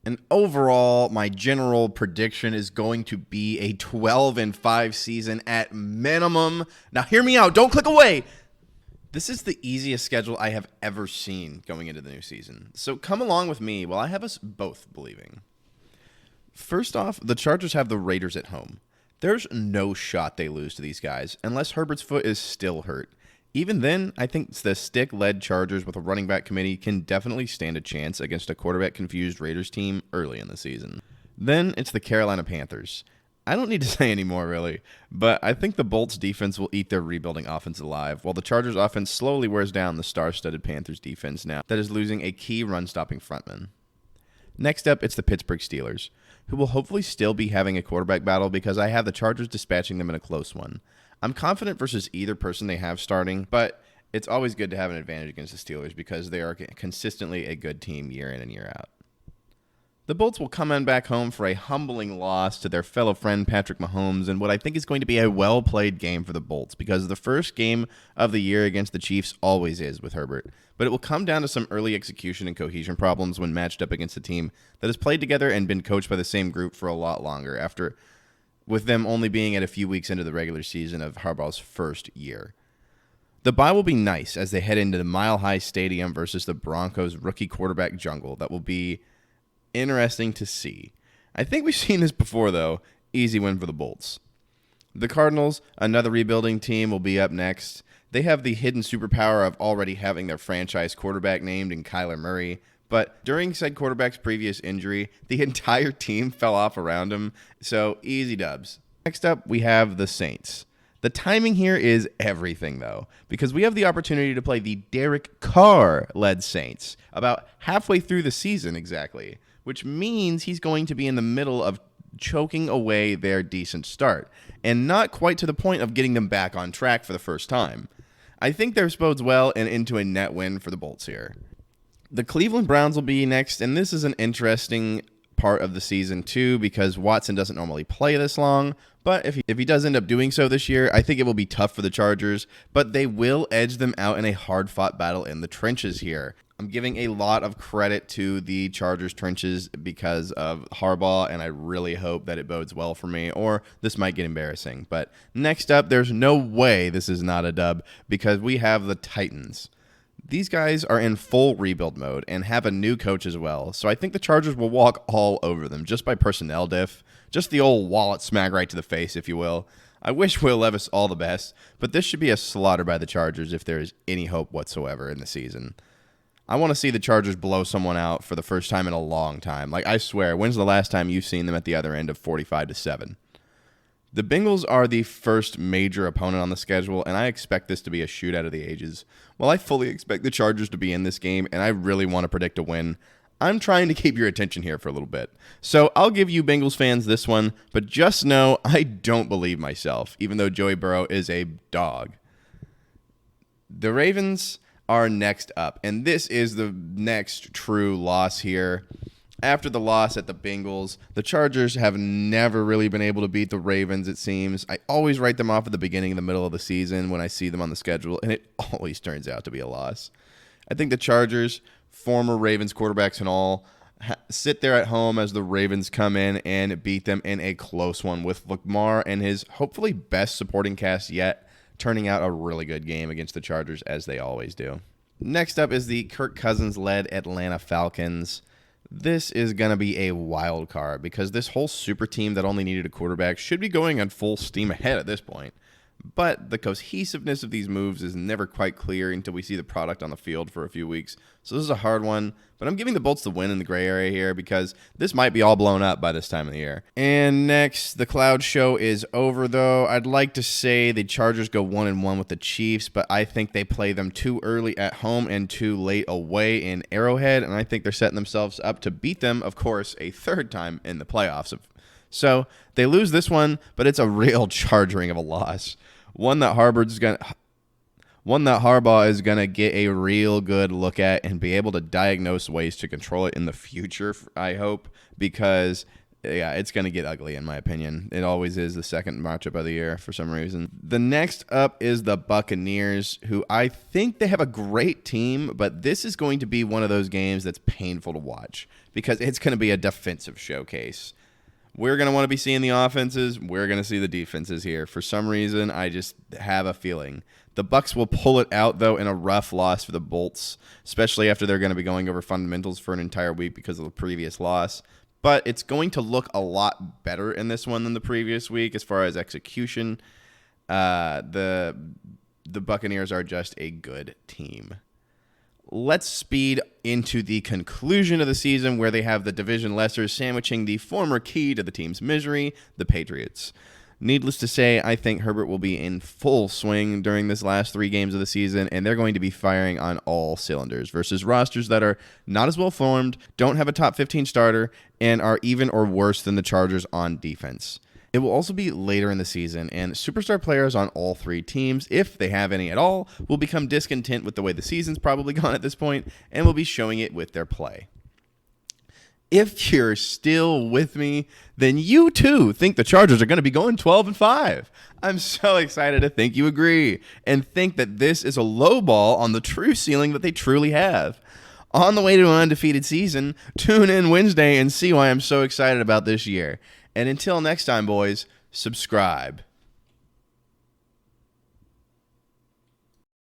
And overall, my general prediction is going to be a 12-5 season at minimum. Now, hear me out. Don't click away. This is the easiest schedule I have ever seen going into the new season. So come along with me while I have us both believing. First off, the Chargers have the Raiders at home. There's no shot they lose to these guys unless Herbert's foot is still hurt. Even then, I think the stick-led Chargers with a running back committee can definitely stand a chance against a quarterback-confused Raiders team early in the season. Then it's the Carolina Panthers. I don't need to say any more, really, but I think the Bolts defense will eat their rebuilding offense alive, while the Chargers offense slowly wears down the star-studded Panthers defense now that is losing a key run-stopping frontman. Next up, it's the Pittsburgh Steelers, who will hopefully still be having a quarterback battle because I have the Chargers dispatching them in a close one. I'm confident versus either person they have starting, but it's always good to have an advantage against the Steelers because they are consistently a good team year in and year out. The Bolts will come in back home for a humbling loss to their fellow friend Patrick Mahomes in what I think is going to be a well-played game for the Bolts because the first game of the year against the Chiefs always is with Herbert. But it will come down to some early execution and cohesion problems when matched up against a team that has played together and been coached by the same group for a lot longer with them only being at a few weeks into the regular season of Harbaugh's first year. The bye will be nice as they head into the Mile High Stadium versus the Broncos' rookie quarterback jungle. That will be interesting to see. I think we've seen this before, though. Easy win for the Bolts. The Cardinals, another rebuilding team, will be up next. They have the hidden superpower of already having their franchise quarterback named in Kyler Murray, but during said quarterback's previous injury, the entire team fell off around him, so easy dubs. Next up, we have the Saints. The timing here is everything, though, because we have the opportunity to play the Derek Carr-led Saints about halfway through the season exactly, which means he's going to be in the middle of choking away their decent start, and not quite to the point of getting them back on track for the first time. I think this bodes well and into a net win for the Bolts here. The Cleveland Browns will be next, and this is an interesting part of the season too because Watson doesn't normally play this long, but if he does end up doing so this year, I think it will be tough for the Chargers, but they will edge them out in a hard-fought battle in the trenches here. I'm giving a lot of credit to the Chargers trenches because of Harbaugh, and I really hope that it bodes well for me, or this might get embarrassing. But next up, there's no way this is not a dub because we have the Titans. These guys are in full rebuild mode and have a new coach as well, so I think the Chargers will walk all over them just by personnel diff, just the old wallet smack right to the face, if you will. I wish Will Levis all the best, but this should be a slaughter by the Chargers if there is any hope whatsoever in the season. I want to see the Chargers blow someone out for the first time in a long time. Like, I swear, when's the last time you've seen them at the other end of 45-7? The Bengals are the first major opponent on the schedule, and I expect this to be a shootout of the ages. While I fully expect the Chargers to be in this game, and I really want to predict a win, I'm trying to keep your attention here for a little bit. So I'll give you Bengals fans this one, but just know I don't believe myself, even though Joey Burrow is a dog. The Ravens are next up, and this is the next true loss here. After the loss at the Bengals, the Chargers have never really been able to beat the Ravens, it seems. I always write them off at the beginning and the middle of the season when I see them on the schedule, and it always turns out to be a loss. I think the Chargers, former Ravens quarterbacks and all, sit there at home as the Ravens come in and beat them in a close one with Lamar and his hopefully best supporting cast yet, turning out a really good game against the Chargers as they always do. Next up is the Kirk Cousins-led Atlanta Falcons. This is going to be a wild card because this whole super team that only needed a quarterback should be going on full steam ahead at this point. But the cohesiveness of these moves is never quite clear until we see the product on the field for a few weeks. So this is a hard one, but I'm giving the Bolts the win in the gray area here because this might be all blown up by this time of the year. And next, the cloud show is over, though. I'd like to say the Chargers go 1-1 with the Chiefs, but I think they play them too early at home and too late away in Arrowhead, and I think they're setting themselves up to beat them, of course, a third time in the playoffs. So they lose this one, but it's a real charging of a loss. One that Harbaugh is going to get a real good look at and be able to diagnose ways to control it in the future, I hope, because Yeah, it's going to get ugly in my opinion. It always is the second matchup of the year for some reason. The next up is the Buccaneers, who I think they have a great team, but this is going to be one of those games that's painful to watch because it's going to be a defensive showcase. We're going to want to be seeing the offenses. We're going to see the defenses here. For some reason, I just have a feeling. The Bucs will pull it out, though, in a rough loss for the Bolts, especially after they're going to be going over fundamentals for an entire week because of the previous loss. But it's going to look a lot better in this one than the previous week as far as execution. The Buccaneers are just a good team. Let's speed into the conclusion of the season where they have the division lessers sandwiching the former key to the team's misery, the Patriots. Needless to say, I think Herbert will be in full swing during this last 3 games of the season, and they're going to be firing on all cylinders versus rosters that are not as well formed, don't have a top 15 starter, and are even or worse than the Chargers on defense. It will also be later in the season, and superstar players on all 3 teams, if they have any at all, will become discontent with the way the season's probably gone at this point, and will be showing it with their play. If you're still with me, then you too think the Chargers are going to be going 12-5. I'm so excited to think you agree and think that this is a low ball on the true ceiling that they truly have. On the way to an undefeated season, tune in Wednesday and see why I'm so excited about this year. And until next time, boys, subscribe.